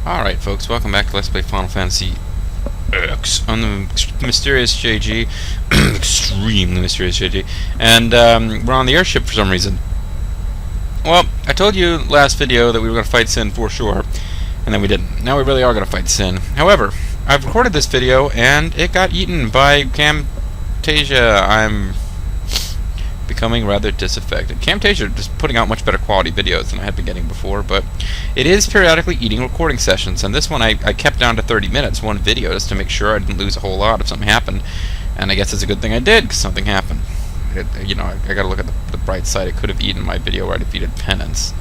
Alright folks, welcome back to Let's Play Final Fantasy X on the Mysterious JG. Extremely Mysterious JG. And we're on the airship for some reason. Well, I told you last video that we were going to fight Sin for sure, and then we didn't. Now we really are going to fight Sin. However, I've recorded this video and it got eaten by Camtasia. I'm becoming rather disaffected. Camtasia is putting out much better quality videos than I had been getting before, but it is periodically eating recording sessions, and this one I kept down to 30 minutes, one video, just to make sure I didn't lose a whole lot if something happened, and I guess it's a good thing I did, because something happened. You know, I gotta look at the bright side. It could have eaten my video where I defeated Penance,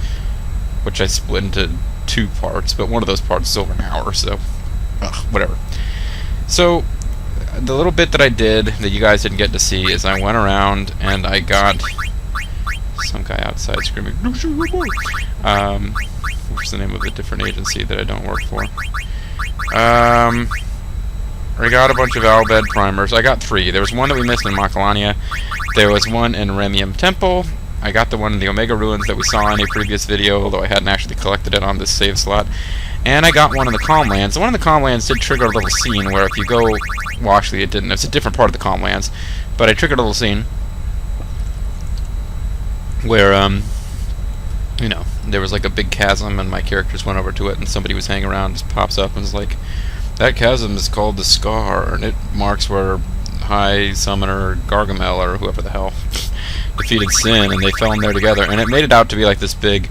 which I split into 2 parts, but one of those parts is over an hour, so whatever. So the little bit that I did that you guys didn't get to see is I went around and I got some guy outside screaming, "No, shoot your boy!" Which is the name of a different agency that I don't work for. I got a bunch of Albed primers. I got 3. There was one that we missed in Macalania. There was one in Remium Temple. I got the one in the Omega Ruins that we saw in a previous video, although I hadn't actually collected it on this save slot. And I got one in the Calmlands. The one in the Calmlands did trigger a little scene where if you go... Well, actually it didn't. It's a different part of the Calmlands. But I triggered a little scene where, you know, there was like a big chasm and my characters went over to it and somebody was hanging around, just pops up and is like, "That chasm is called the Scar, and it marks where High Summoner Gargamel, or whoever the hell, defeated Sin, and they fell in there together." And it made it out to be like this big,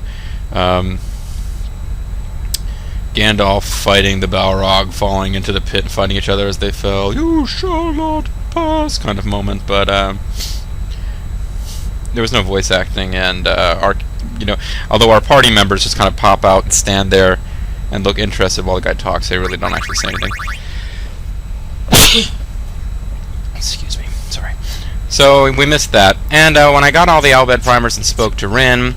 Gandalf fighting the Balrog, falling into the pit and fighting each other as they fell. "You shall not pass," kind of moment, but there was no voice acting, and although our party members just kind of pop out and stand there and look interested while the guy talks, they really don't actually say anything. Excuse me, sorry. So we missed that, and when I got all the Albed primers and spoke to Rin,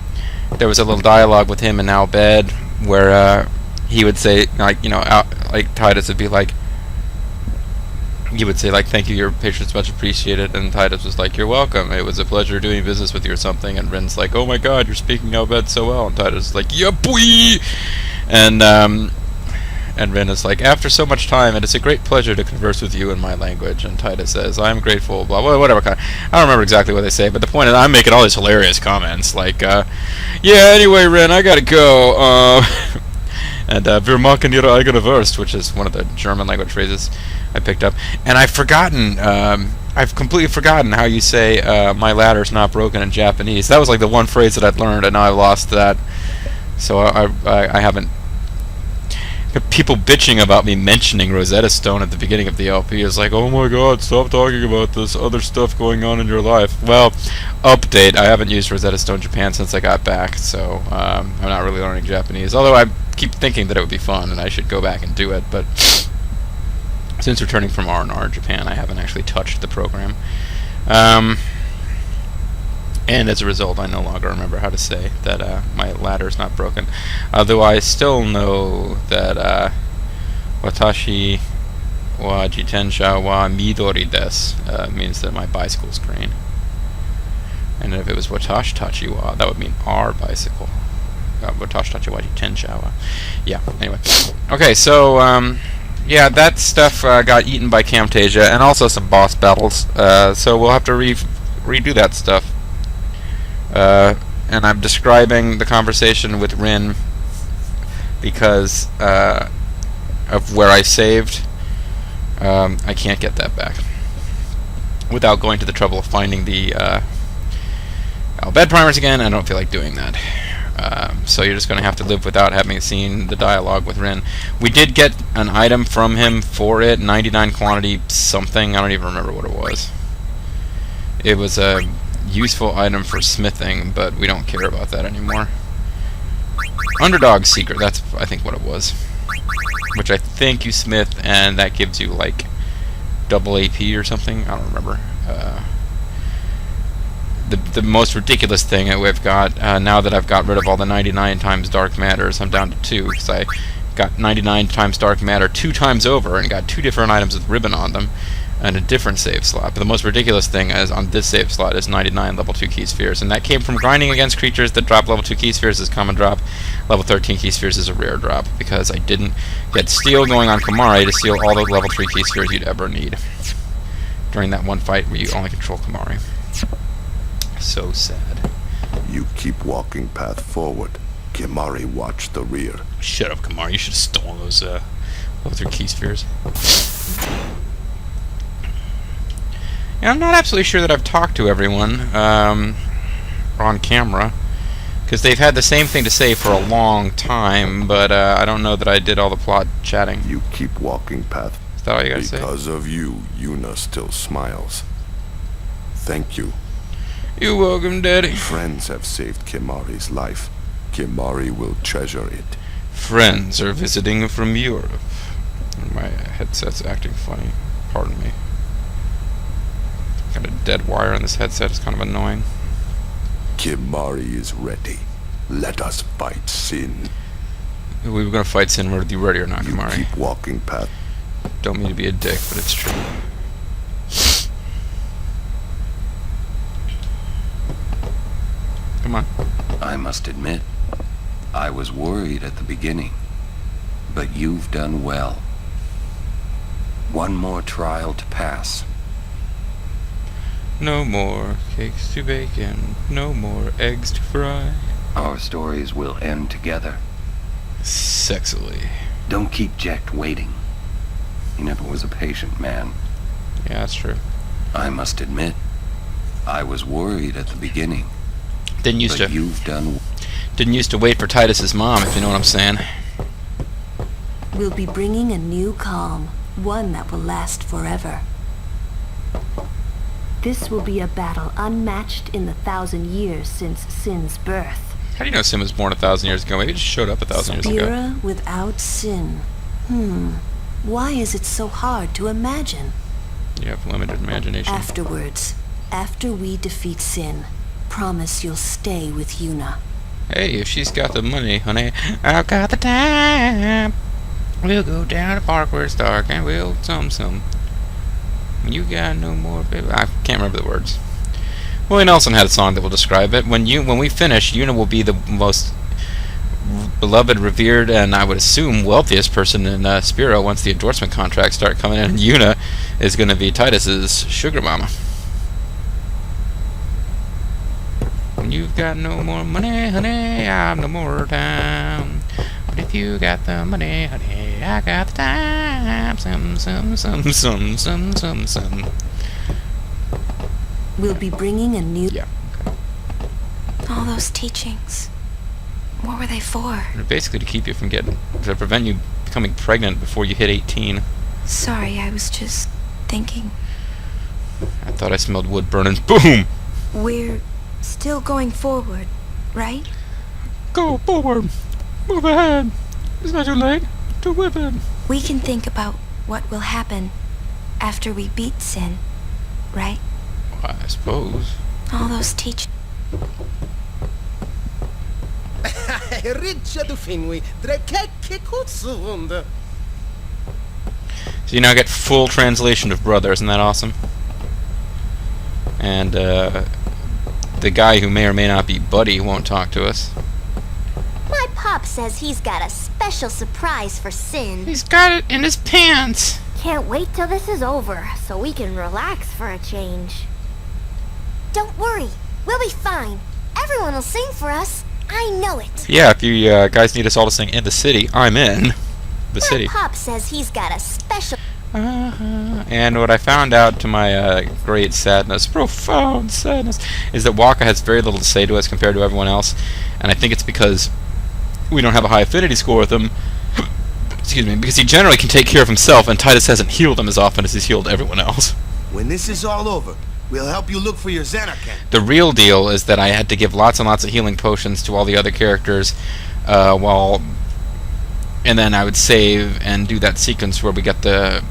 there was a little dialogue with him and Albed where he would say, like, you know, like Titus would be like, he would say, like, "Thank you, your patience much appreciated," and Titus was like, "You're welcome, it was a pleasure doing business with you," or something, and Rin's like, "Oh my god, you're speaking Albed so well," and Titus is like, "Yeah, boy!" And Rin is like, "After so much time, it is a great pleasure to converse with you in my language," and Titus says, "I'm grateful," blah, blah, whatever kind of, I don't remember exactly what they say, but the point is, I'm making all these hilarious comments, like, "Yeah, anyway, Rin, I gotta go," and "Wir machen ihre eigene Wurst," which is one of the German language phrases I picked up. And I've completely forgotten how you say "my ladder's not broken" in Japanese. That was like the one phrase that I'd learned, and now I've lost that. So I haven't... People bitching about me mentioning Rosetta Stone at the beginning of the LP is like, "Oh my god, stop talking about this other stuff going on in your life." Well, update, I haven't used Rosetta Stone Japan since I got back, so I'm not really learning Japanese. Although I keep thinking that it would be fun and I should go back and do it, but since returning from R&R Japan, I haven't actually touched the program. And as a result, I no longer remember how to say that my ladder's not broken. Though I still know that "watashi wa jitensha wa midori desu" means that my bicycle's green. And if it was "watashi tachi wa," that would mean our bicycle. "Watashi tachi wa jitensha wa." Yeah, anyway. Okay, so, yeah, that stuff got eaten by Camtasia, and also some boss battles. So we'll have to redo that stuff. And I'm describing the conversation with Rin because of where I saved. I can't get that back without going to the trouble of finding the Albed primers again. I don't feel like doing that. So you're just going to have to live without having seen the dialogue with Rin. We did get an item from him for it, 99 quantity something. I don't even remember what it was. It was a useful item for smithing, but we don't care about that anymore. Underdog Secret, that's I think what it was. Which I think you smith, and that gives you like double AP or something. I don't remember. The most ridiculous thing that we've got, now that I've got rid of all the 99 times dark matters, I'm down to 2, because I got 99 times dark matter 2 times over and got 2 different items with ribbon on them. and a different save slot. But the most ridiculous thing is on this save slot is 99 level 2 key spheres, and that came from grinding against creatures that drop level 2 key spheres as common drop, level 13 key spheres is a rare drop, because I didn't get steal going on Kamari to steal all the level 3 key spheres you'd ever need during that one fight where you only control Kamari. So sad. You keep walking path forward. Kimari watch the rear. Shut up, Kamari. You should have stolen those level 3 key spheres. And I'm not absolutely sure that I've talked to everyone on camera, because they've had the same thing to say for a long time, but I don't know that I did all the plot chatting. You keep walking path. Is that all you gotta say? Because of you, Yuna still smiles. Thank you. You're welcome, Daddy. Friends have saved Kimari's life. Kimari will treasure it. Friends are visiting from Europe. My headset's acting funny. Pardon me. Got a dead wire on this headset. It's kind of annoying. Kimari is ready. Let us fight Sin. We were gonna fight Sin. Whether you ready or not, You Kamari. keep walking path. Don't mean to be a dick, but it's true. Come on. I must admit, I was worried at the beginning, but you've done well. One more trial to pass. No more cakes to bake and no more eggs to fry. Our stories will end together. Sexily. Don't keep Jack waiting. He never was a patient man. Yeah, that's true. I must admit, I was worried at the beginning, Didn't used but to you've used to wait for Titus's mom, if you know what I'm saying. We'll be bringing a new calm, one that will last forever. This will be a battle unmatched in the 1,000 years since Sin's birth. How do you know Sin was born 1,000 years ago? Maybe it just showed up 1,000 years ago. Spira without sin. Why is it so hard to imagine? You have limited imagination. Afterwards, after we defeat Sin, promise you'll stay with Yuna. Hey, if she's got the money, honey, I've got the time. We'll go down to park where it's dark and we'll some. You got no more baby. I can't remember the words. Willie Nelson had a song that will describe it. When we finish, Yuna will be the most beloved, revered, and I would assume wealthiest person in Spiro once the endorsement contracts start coming in. Yuna is going to be Titus's sugar mama. When you've got no more money, honey, I've no more time. But if you got the money, honey, I got the time. Some. We'll be bringing a new... Yeah. All those teachings, what were they for? Basically to prevent you becoming pregnant before you hit 18. Sorry, I was just thinking. I thought I smelled wood burning. Boom! We're still going forward, right? Go forward! Move ahead! It's not too late to whip it! We can think about what will happen after we beat Sin, right? I suppose. All those teachings. So you now get full translation of Brother, isn't that awesome? And the guy who may or may not be Buddy won't talk to us. My pop says he's got a special surprise for Sin. He's got it in his pants! Can't wait till this is over so we can relax for a change. Don't worry, we'll be fine. Everyone will sing for us. I know it. Yeah, if you guys need us all to sing In the City, I'm in the city. My pop says he's got a special... And what I found out to my great sadness, profound sadness, is that Waka has very little to say to us compared to everyone else. And I think it's because we don't have a high affinity score with him. Excuse me, because he generally can take care of himself, and Titus hasn't healed him as often as he's healed everyone else. When this is all over, we'll help you look for your Xanacan. The real deal is that I had to give lots and lots of healing potions to all the other characters, and then I would save and do that sequence where we get the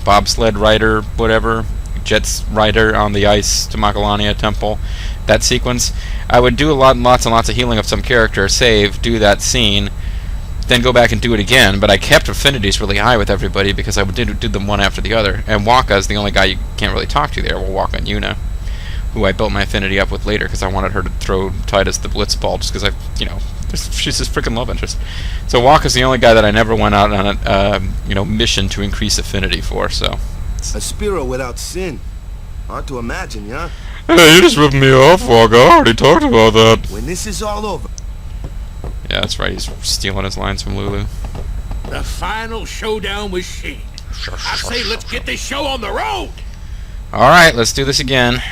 bobsled rider, whatever, Jet's rider on the ice to Makalania Temple. That sequence, I would do lots and lots of healing of some character, save, do that scene, then go back and do it again, but I kept affinities really high with everybody because I did them one after the other. And Waka is the only guy you can't really talk to there. Well, Waka and Yuna, who I built my affinity up with later because I wanted her to throw Titus the Blitzball just because she's his freaking love interest. So Waka's the only guy that I never went out on a mission to increase affinity for. So A Spiro without sin. Hard to imagine, yeah? hey, you just ripped me off, Waka. I already talked about that. When this is all over. Yeah, that's right. He's stealing his lines from Lulu. The final showdown with Sheen. I say let's get this show on the road. All right, let's do this again.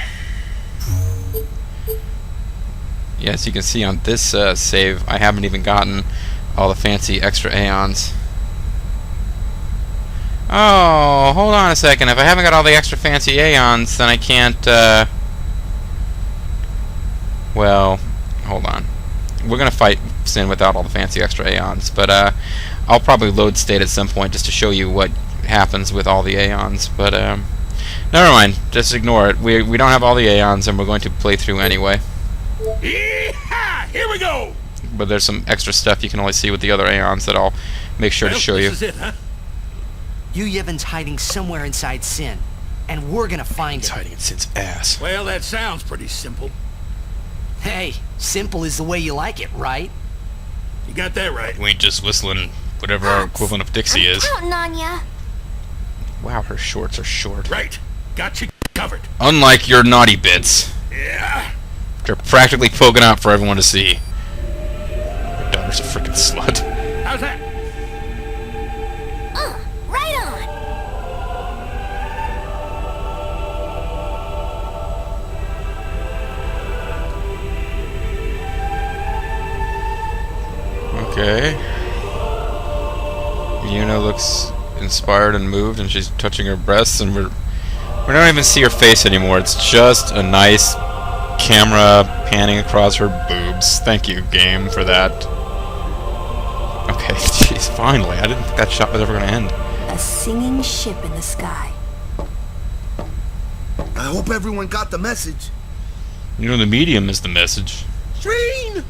Yeah, as you can see on this save, I haven't even gotten all the fancy extra Aeons. Oh, hold on a second. If I haven't got all the extra fancy Aeons, then I can't, well, hold on. We're going to fight Sin without all the fancy extra Aeons, but I'll probably load state at some point just to show you what happens with all the Aeons, but never mind. Just ignore it. We don't have all the Aeons, and we're going to play through anyway. Yeehaw! Here we go! But there's some extra stuff you can only see with the other Aeons that I'll make sure to show you. This is it, huh? Yu Yevon's hiding somewhere inside Sin, and we're gonna find It's him. hiding in Sin's ass. Well, that sounds pretty simple. Hey, simple is the way you like it, right? You got that right. We ain't just whistling whatever our equivalent of Dixie I'm is. counting on ya. Wow, her shorts are short. Right. Got you covered. Unlike your naughty bits. Yeah. They're practically poking out for everyone to see. Your daughter's a freaking slut. How's that? Right on. Okay. Yuna looks inspired and moved, and she's touching her breasts, and we don't even see her face anymore. It's just a nice camera panning across her boobs. Thank you, game, for that. Okay, jeez, finally. I didn't think that shot was ever going to end. A singing ship in the sky. I hope everyone got the message. You know, the medium is the message. Sheen!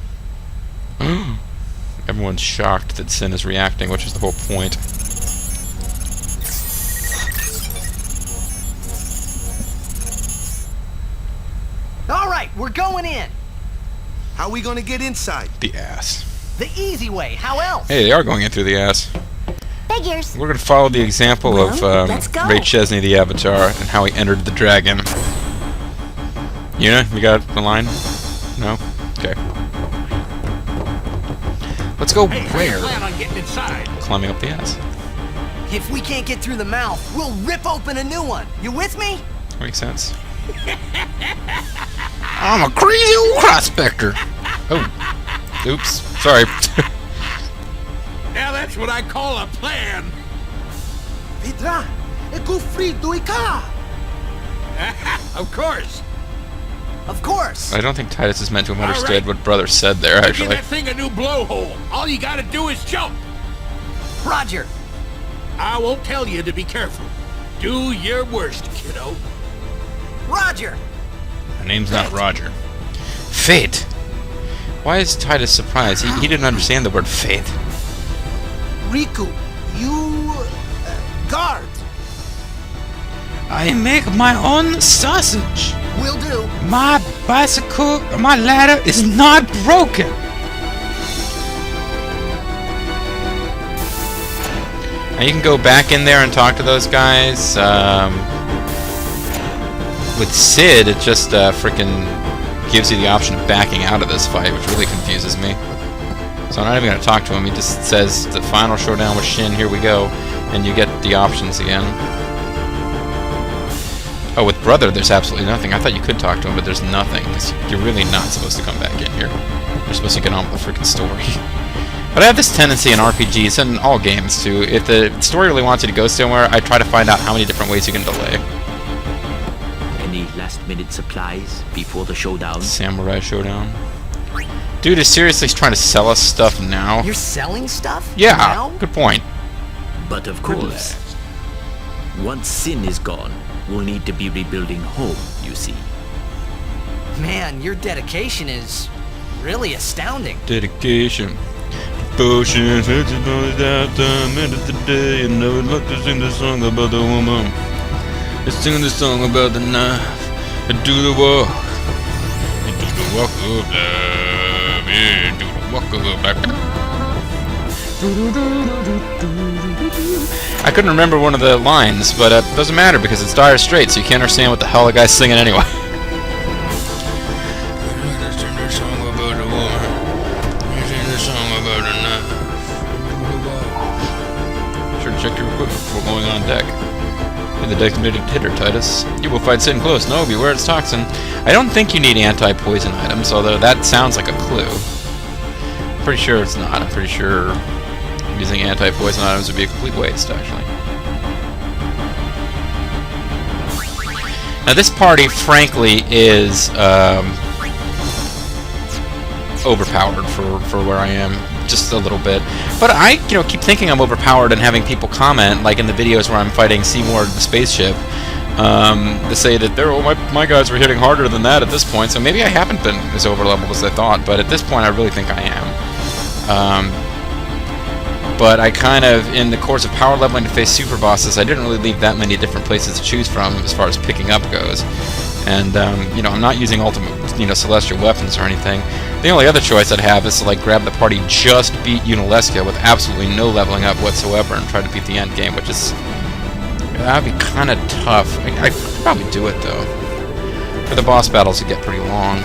Everyone's shocked that Sin is reacting, which is the whole point. All right, we're going in. How we gonna get inside? The ass. The easy way. How else? Hey, they are going in through the ass. Figures. We're going to follow the example Well, of let's go. Ray Chesney, the Avatar, and how he entered the dragon. Yuna, you got the line? No? Okay. Let's go Hey, how you where? plan on getting inside? Climbing up the ass. If we can't get through the mouth, we'll rip open a new one. You with me? Makes sense. I'm a crazy old prospector. Oh. Oops. Sorry. Now that's what I call a plan. Vidra, e gufrido e ka. Of course. Of course. I don't think Titus is meant to have All understood right. what brother said there, Give actually. that thing a new blowhole. All you gotta do is jump. Roger. I won't tell you to be careful. Do your worst, kiddo. Roger. My name's not Roger. Fate. Why is Titus surprised? He didn't understand the word fate. Riku, you... guard. I make my own sausage. Will do. My bicycle, my ladder is not broken. Now you can go back in there and talk to those guys. With Sid, it just frickin' gives you the option of backing out of this fight, which really confuses me. So I'm not even going to talk to him. He just says, the final showdown with Shin, here we go. And you get the options again. Oh, with Brother, there's absolutely nothing. I thought you could talk to him, but there's nothing. 'Cause you're really not supposed to come back in here. You're supposed to get on with the freaking story. But I have this tendency in RPGs, and all games too, if the story really wants you to go somewhere, I try to find out how many different ways you can delay. Any last-minute supplies before the showdown? Samurai Showdown. Dude is seriously trying to sell us stuff now. You're selling stuff? Yeah, Now? good point. But of course, once Sin is gone, we'll need to be rebuilding home, you see. Man, your dedication is really astounding. Dedication. Potions, it's about that time, minute the day, and I would like to sing the song about the woman. Let's sing the song about the knife, and do the walk, and do the walk of love, yeah, do the walk of love. I couldn't remember one of the lines, but it doesn't matter because it's Dire Straits, so you can't understand what the hell the guy's singing anyway. Sure to check your equipment before going on deck. You're the designated hitter, Titus. You will fight Sin close. No, beware its toxin. I don't think you need anti-poison items, although that sounds like a clue. I'm pretty sure it's not. I'm pretty sure using anti-poison items would be a complete waste, actually. Now this party, frankly, is overpowered for where I am, just a little bit. But I, keep thinking I'm overpowered and having people comment, like in the videos where I'm fighting Seymour the spaceship, to say that my guys were hitting harder than that at this point. So maybe I haven't been as overleveled as I thought, but at this point I really think I am. But I kind of, in the course of power leveling to face super bosses, I didn't really leave that many different places to choose from as far as picking up goes. And, I'm not using ultimate, celestial weapons or anything. The only other choice I'd have is to, grab the party, just beat Unalesca with absolutely no leveling up whatsoever and try to beat the end game, which is, that'd be kind of tough. I'd probably do it, though. For the boss battles, it get pretty long.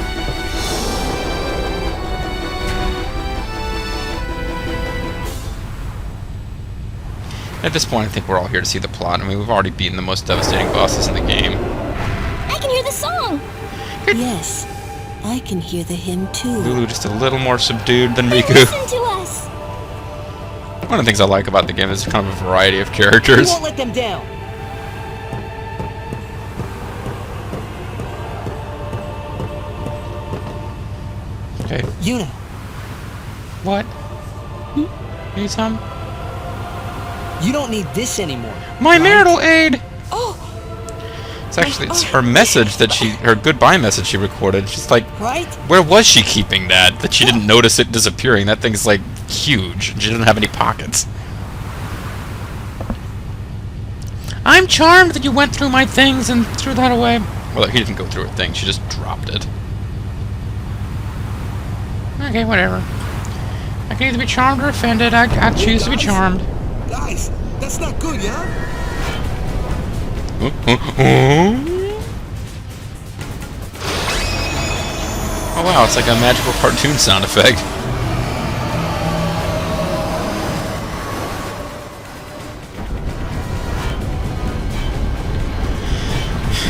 At this point, I think we're all here to see the plot. I mean, we've already beaten the most devastating bosses in the game. I can hear the song! Yes, I can hear the hymn too. Lulu just a little more subdued than Riku. Listen to us! One of the things I like about the game is kind of a variety of characters. We won't let them down. Okay. Yuna. What? Need some? You don't need this anymore. My right? marital aid! Oh! It's her message her goodbye message she recorded. She's like, right? Where was she keeping that she didn't notice it disappearing? That thing's huge. She doesn't have any pockets. I'm charmed that you went through my things and threw that away. Well, he didn't go through her thing. She just dropped it. Okay, whatever. I can either be charmed or offended. I choose to be charmed. Guys, that's not good, yeah? Oh wow, it's like a magical cartoon sound effect.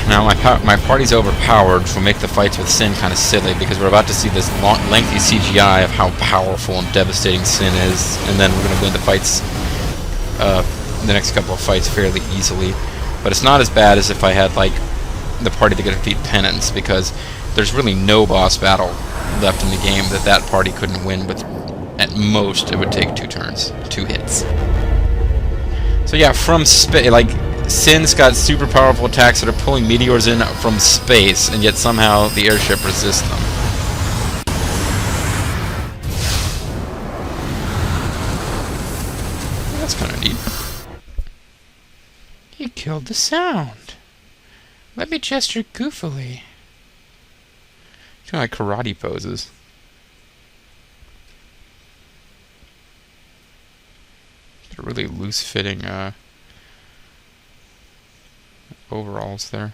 Now my party's overpowered, which will make the fights with Sin kind of silly, because we're about to see this lengthy CGI of how powerful and devastating Sin is, and then we're going to win the fights, the next couple of fights fairly easily. But it's not as bad as if I had, the party that could defeat Penance, because there's really no boss battle left in the game that party couldn't win with. At most, it would take 2 turns, 2 hits. So yeah, from space, Sin's got super powerful attacks that are pulling meteors in from space, and yet somehow the airship resists them. That's kind of neat. He killed the sound. Let me gesture goofily. Kind of like karate poses. They're really loose-fitting overalls there.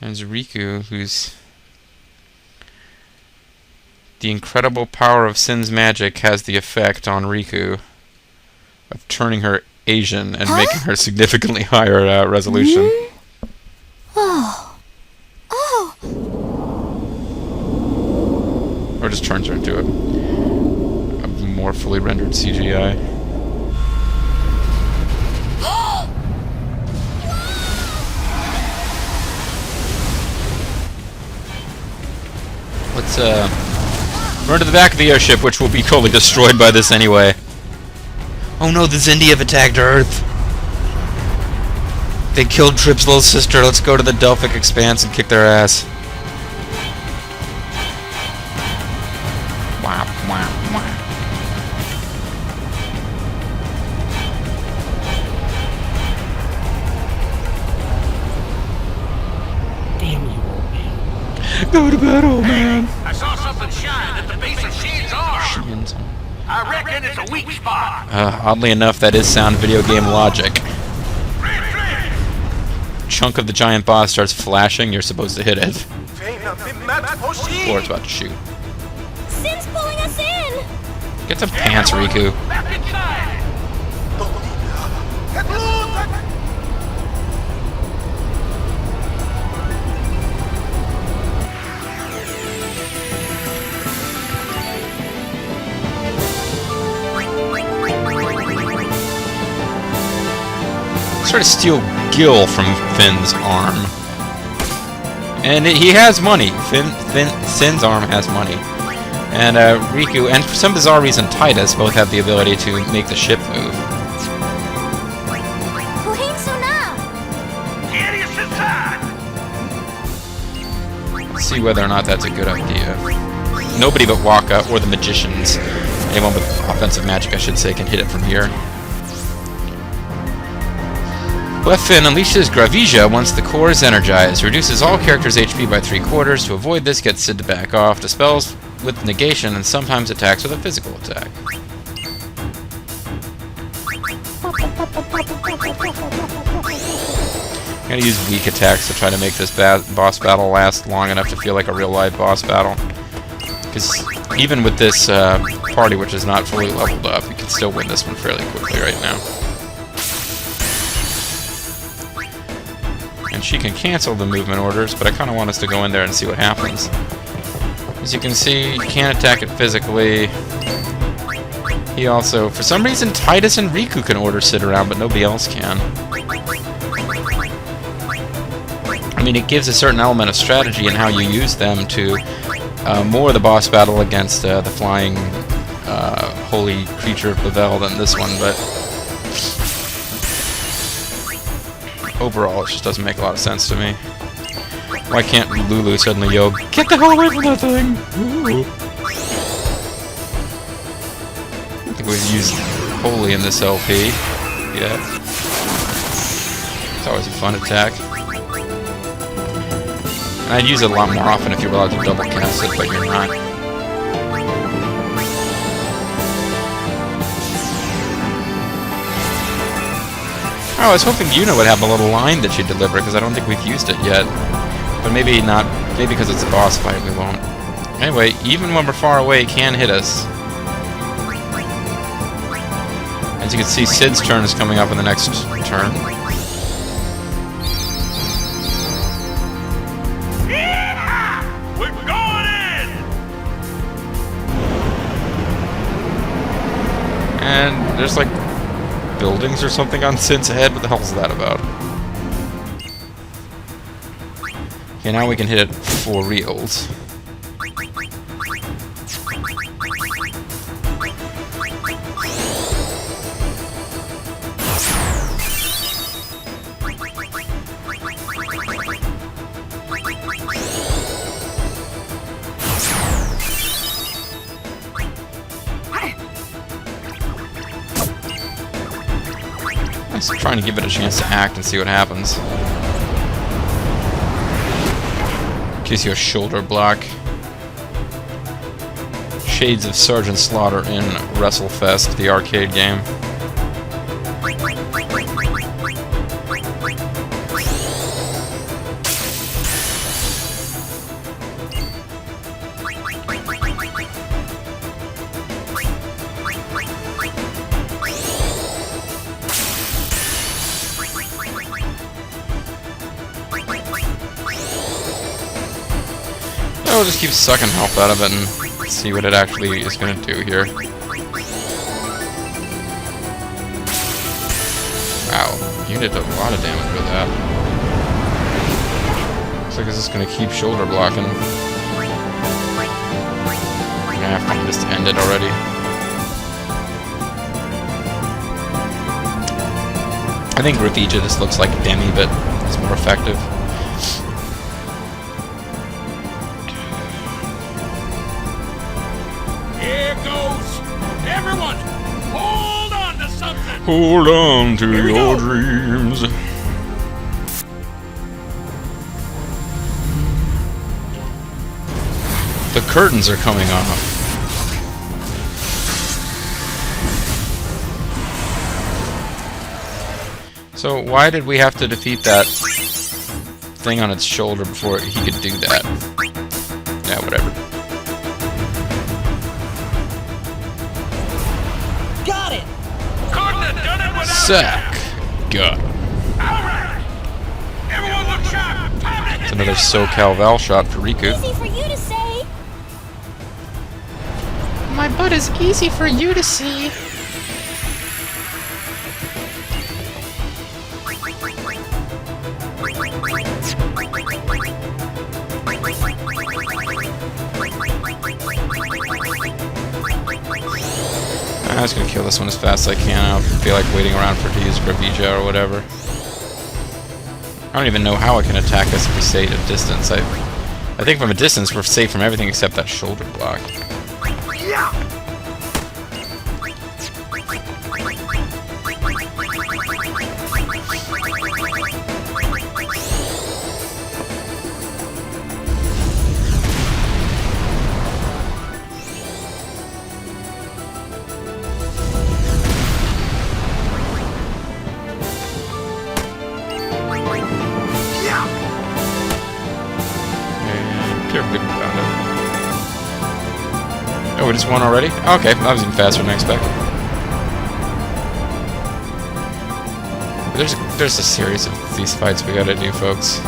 And there's Riku, who's... The incredible power of Sin's magic has the effect on Riku of turning her Asian and making her significantly higher resolution. Oh. Oh. Or just turns her into a more fully rendered CGI. Let's run to the back of the airship, which will be totally destroyed by this anyway. Oh no, the Zindi have attacked Earth. They killed Trip's little sister. Let's go to the Delphic Expanse and kick their ass. Wah, wah, wah. Go to bed, old man. I saw something shine at the base of Shane's arm. I reckon it's a weak spot. Oddly enough, that is sound video game logic. Chunk of the giant boss starts flashing, you're supposed to hit it. Or it's about to shoot. Sin's pulling us in! Get some pants, Riku. Back inside. Sort of steal Gil from Finn's arm. And he has money. Sin's arm has money. And Riku, and for some bizarre reason Titus, both have the ability to make the ship move. Let's see whether or not that's a good idea. Nobody but Waka, or the magicians, anyone with offensive magic I should say, can hit it from here. Finn unleashes Gravija once the core is energized. Reduces all characters' HP by 3/4. To avoid this, gets Sid to back off. Dispels with negation and sometimes attacks with a physical attack. I'm gonna use weak attacks to try to make this boss battle last long enough to feel like a real live boss battle. Because even with this party, which is not fully leveled up, you can still win this one fairly quickly right now. And she can cancel the movement orders, but I kind of want us to go in there and see what happens. As you can see, you can't attack it physically. He also, for some reason, Titus and Riku can order Sid around, but nobody else can. I mean, it gives a certain element of strategy in how you use them to more the boss battle against the flying holy creature of Bavel than this one, but overall, it just doesn't make a lot of sense to me. Why can't Lulu suddenly yell, "Get the hell away from that thing!" Ooh. I think we've used Holy in this LP. Yeah. It's always a fun attack. And I'd use it a lot more often if you were allowed to double cast it, but you're not. Oh, I was hoping Yuna would have a little line that she'd deliver, because I don't think we've used it yet. But maybe not, maybe because it's a boss fight we won't. Anyway, even when we're far away, it can hit us. As you can see, Sid's turn is coming up in the next turn. Yeah! We're going in! And there's like buildings or something on Sid's head. What the hell is that about? Okay, now we can hit it for reals. I'm trying to give it a chance to act and see what happens. Gives you a shoulder block. Shades of Sergeant Slaughter in WrestleFest, the arcade game. I'll just keep sucking health out of it and see what it actually is going to do here. Wow, you did a lot of damage with that. Looks like it's just going to keep shoulder blocking. I'm going to have to just end it already. I think Ravija just looks like Demi, but it's more effective. Hold on to your dreams. curtains are coming off. So why did we have to defeat that thing on its shoulder before he could do that? Yeah, whatever. Got it! Couldn't have done it without Sack. Got it. Alright! Everyone look sharp! Time to hit It's another the SoCal Val shot for Riku. Easy for you to say. My butt is easy for you to see. I'm just gonna kill this one as fast as I can. I don't feel like waiting around for it to use Gravija or whatever. I don't even know how I can attack this if we stay at a distance. I think from a distance we're safe from everything except that shoulder block. Oh, we just won already? Okay, that was even faster than I expected. There's a series of these fights we gotta do, folks.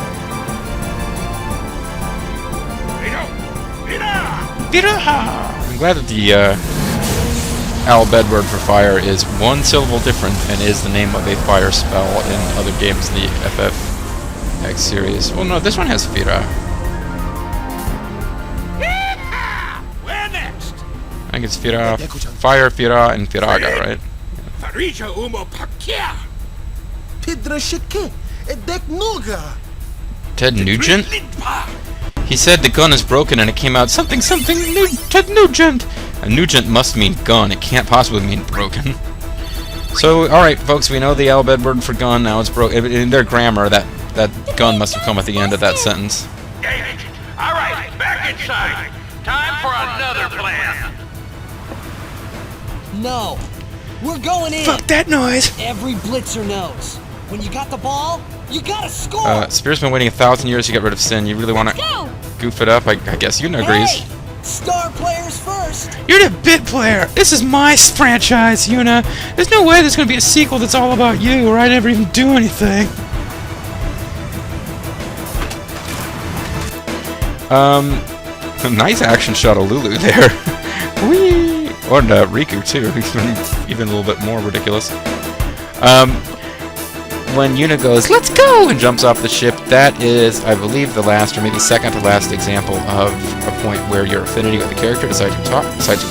I'm glad that the alphabet word for fire is one syllable different and is the name of a fire spell in other games in the FFX series. Well, no, this one has Fira. I think it's Fira, Fire, Fira, and Firaga, right? Ted Nugent? He said the gun is broken and it came out something Ted Nugent! And Nugent must mean gun, it can't possibly mean broken. So, alright folks, we know the alphabet word for gun, now it's broken. In their grammar, that gun must have come at the end of that sentence. Alright, back inside. Time for another plan. No. We're going in. Fuck that noise! Every blitzer knows. When you got the ball, you gotta score. Spear's been waiting 1,000 years to get rid of Sin. You really wanna goof it up? I guess Yuna agrees. Hey, star players first. You're the bit player! This is my franchise, Yuna! There's no way there's gonna be a sequel that's all about you, or I never even do anything. Nice action shot of Lulu there. Whee! Or Riku too, who's been even a little bit more ridiculous. When Yuna goes, "Let's go!" and jumps off the ship, that is, I believe, the last or maybe second to last example of a point where your affinity with the character decides who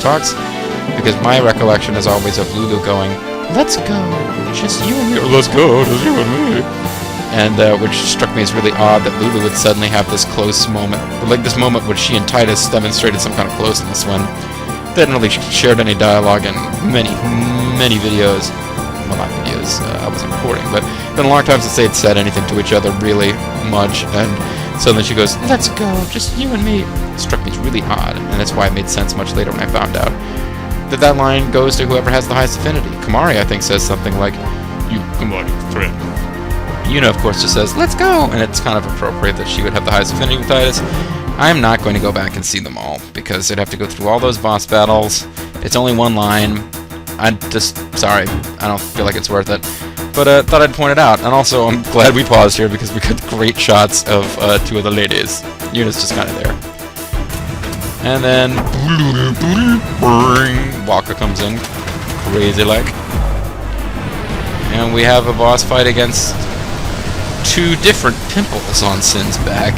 talks. Because my recollection is always of Lulu going, "Let's go, just you and me," or "Let's go, just you and me." And which struck me as really odd that Lulu would suddenly have this close moment, like this moment where she and Titus demonstrated some kind of closeness when they hadn't really shared any dialogue in many videos. Well, not videos, I wasn't recording, but it's been a long time since they had said anything to each other really much, and suddenly she goes, "Let's go, just you and me." It struck me as really odd, and that's why it made sense much later when I found out that line goes to whoever has the highest affinity. Kamari, I think, says something like, "You, Kamari, friend." Yuna, of course, just says, "Let's go," and it's kind of appropriate that she would have the highest affinity with Titus. I'm not going to go back and see them all, because I'd have to go through all those boss battles. It's only one line. Sorry, I don't feel like it's worth it. But thought I'd point it out. And also, I'm glad we paused here, because we got great shots of two of the ladies. Yuna's just kind of there. And then, Waka comes in, crazy like. And we have a boss fight against two different pimples on Sin's back.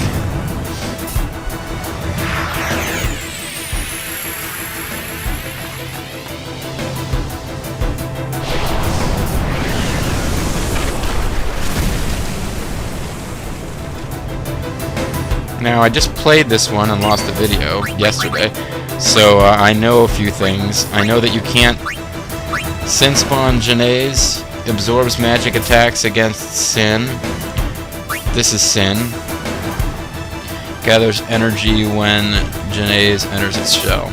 Now, I just played this one and lost the video yesterday, so I know a few things. I know that you can't Sin spawn Janae's, absorbs magic attacks against Sin. This is Sin. gathers energy when Genes enters its shell.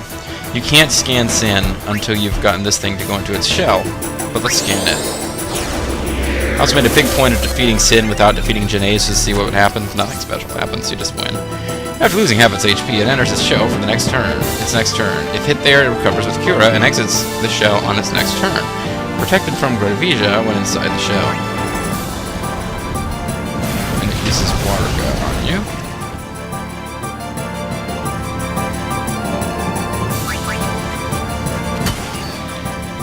You can't scan Sin until you've gotten this thing to go into its shell, but let's scan it. I also made a big point of defeating Sin without defeating Genes to see what would happen. Nothing special happens, you just win. After losing half its HP, it enters its shell for the next turn. If hit there, it recovers with Cura and exits the shell on its next turn. Protected from Gravija when inside the shell. And it uses water gun on you.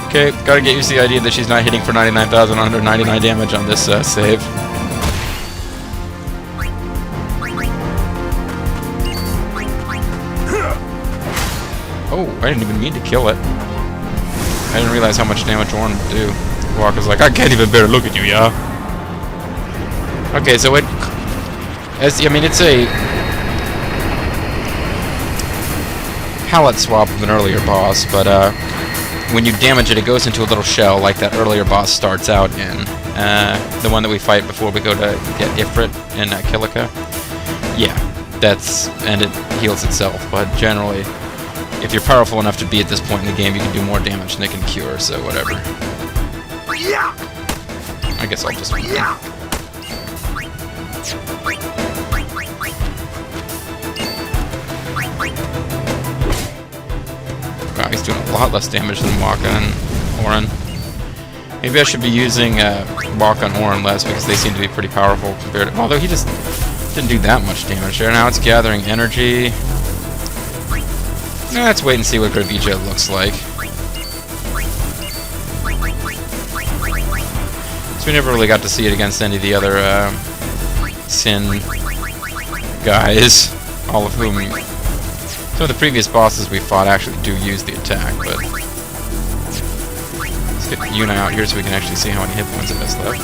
Okay, gotta get used to the idea that she's not hitting for 99,199 damage on this save. Oh, I didn't even mean to kill it. I didn't realize how much damage Orn would do. Walker's like, I can't even bear to look at you, yeah? Okay, so it... it's a... palette swap of an earlier boss, but, when you damage it, it goes into a little shell like that earlier boss starts out in. The one that we fight before we go to get Ifrit in Kilika. Yeah, that's... and it heals itself, but generally... if you're powerful enough to be at this point in the game, you can do more damage than it can cure, so whatever. I guess I'll just... Wow, he's doing a lot less damage than Waka and Orin. Maybe I should be using Waka and Orin less, because they seem to be pretty powerful compared to... although he just didn't do that much damage there. Now it's gathering energy... let's wait and see what Gravija looks like. So we never really got to see it against any of the other Sin guys, all of whom... some of the previous bosses we fought actually do use the attack, but... let's get Yuna out here so we can actually see how many hit points it has left.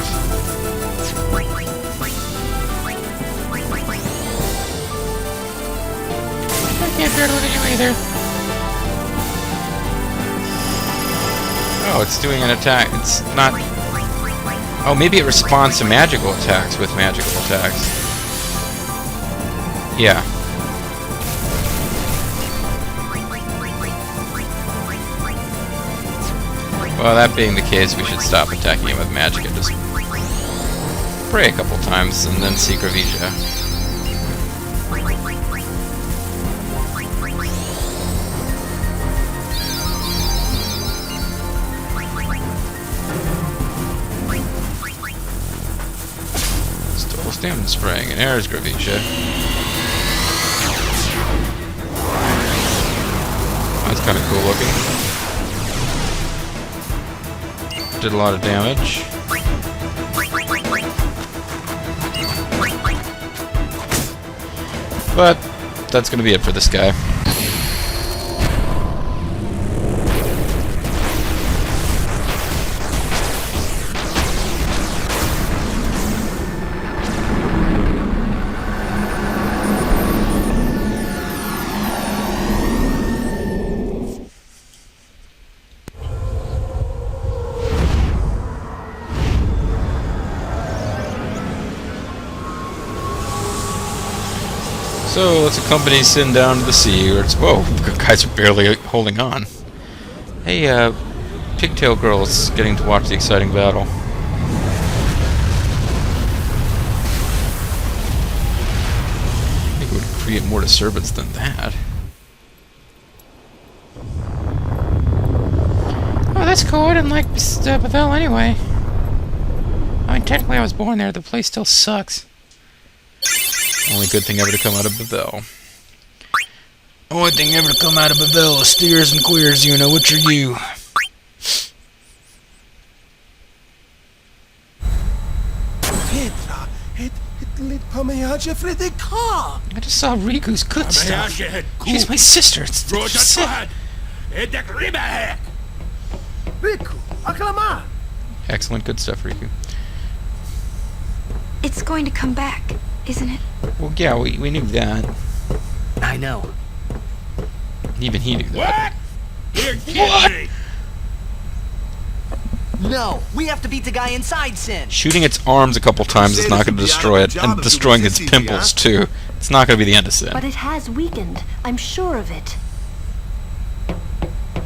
I can't bear to look at you either. Oh, it's doing an attack. It's not... oh, maybe it responds to magical attacks with magical attacks. Yeah. Well, that being the case, we should stop attacking him with magic and just pray a couple times and then see Gravija. Stamina spraying, and there's Gravija. That's kind of cool looking. Did a lot of damage. But that's going to be it for this guy. So let's accompany Sin down to the sea, or it's... whoa, the guys are barely holding on. Hey, Pigtail Girl's getting to watch the exciting battle. I think it would create more disturbance than that. Oh, that's cool. I didn't like Bethel anyway. I mean, technically I was born there. The place still sucks. Only good thing ever to come out of Bethel. Only thing ever to come out of Bethel is steers and queers, you know. Which are you? Petra, I just saw Riku's good stuff. She's my sister. It's sick. Riku, acclama. Excellent, good stuff, Riku. It's going to come back, isn't it? Well, yeah, we knew that. I know. Even he knew that. You're kidding me! No, we have to beat the guy inside Sin. Shooting its arms a couple times is not going to destroy it, and destroying its pimples too. It's not going to be the end of Sin. But it has weakened. I'm sure of it.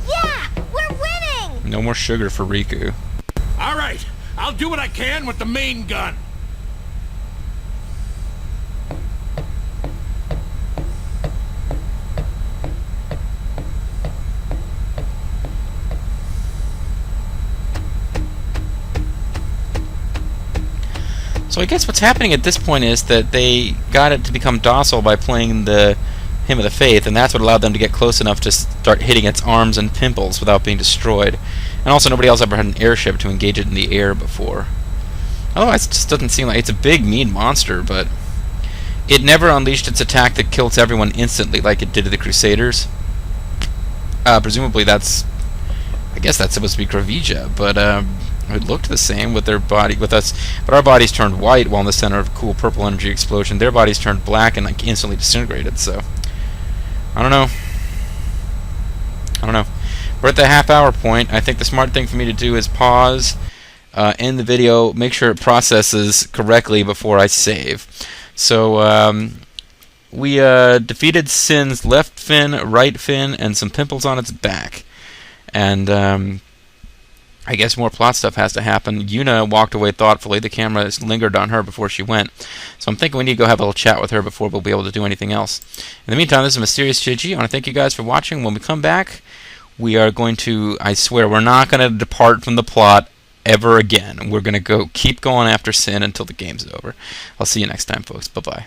Yeah! We're winning! No more sugar for Riku. All right, I'll do what I can with the main gun. So I guess what's happening at this point is that they got it to become docile by playing the Hymn of the Faith, and that's what allowed them to get close enough to start hitting its arms and pimples without being destroyed. And also, nobody else ever had an airship to engage it in the air before. Otherwise, it just doesn't seem like... It's a big, mean monster, but it never unleashed its attack that kills everyone instantly like it did to the Crusaders. Presumably that's... I guess that's supposed to be Gravija, but it looked the same with their body, with us, but our bodies turned white while in the center of a cool purple energy explosion. Their bodies turned black and like instantly disintegrated. So I don't know. We're at the half-hour point. I think the smart thing for me to do is pause, end the video, make sure it processes correctly before I save. So we defeated Sin's left fin, right fin, and some pimples on its back. And I guess more plot stuff has to happen. Yuna walked away thoughtfully. The camera lingered on her before she went. So I'm thinking we need to go have a little chat with her before we'll be able to do anything else. In the meantime, this is Mysterious JG. I want to thank you guys for watching. When we come back, we are going to, I swear, we're not going to depart from the plot ever again. We're going to keep going after Sin until the game's over. I'll see you next time, folks. Bye-bye.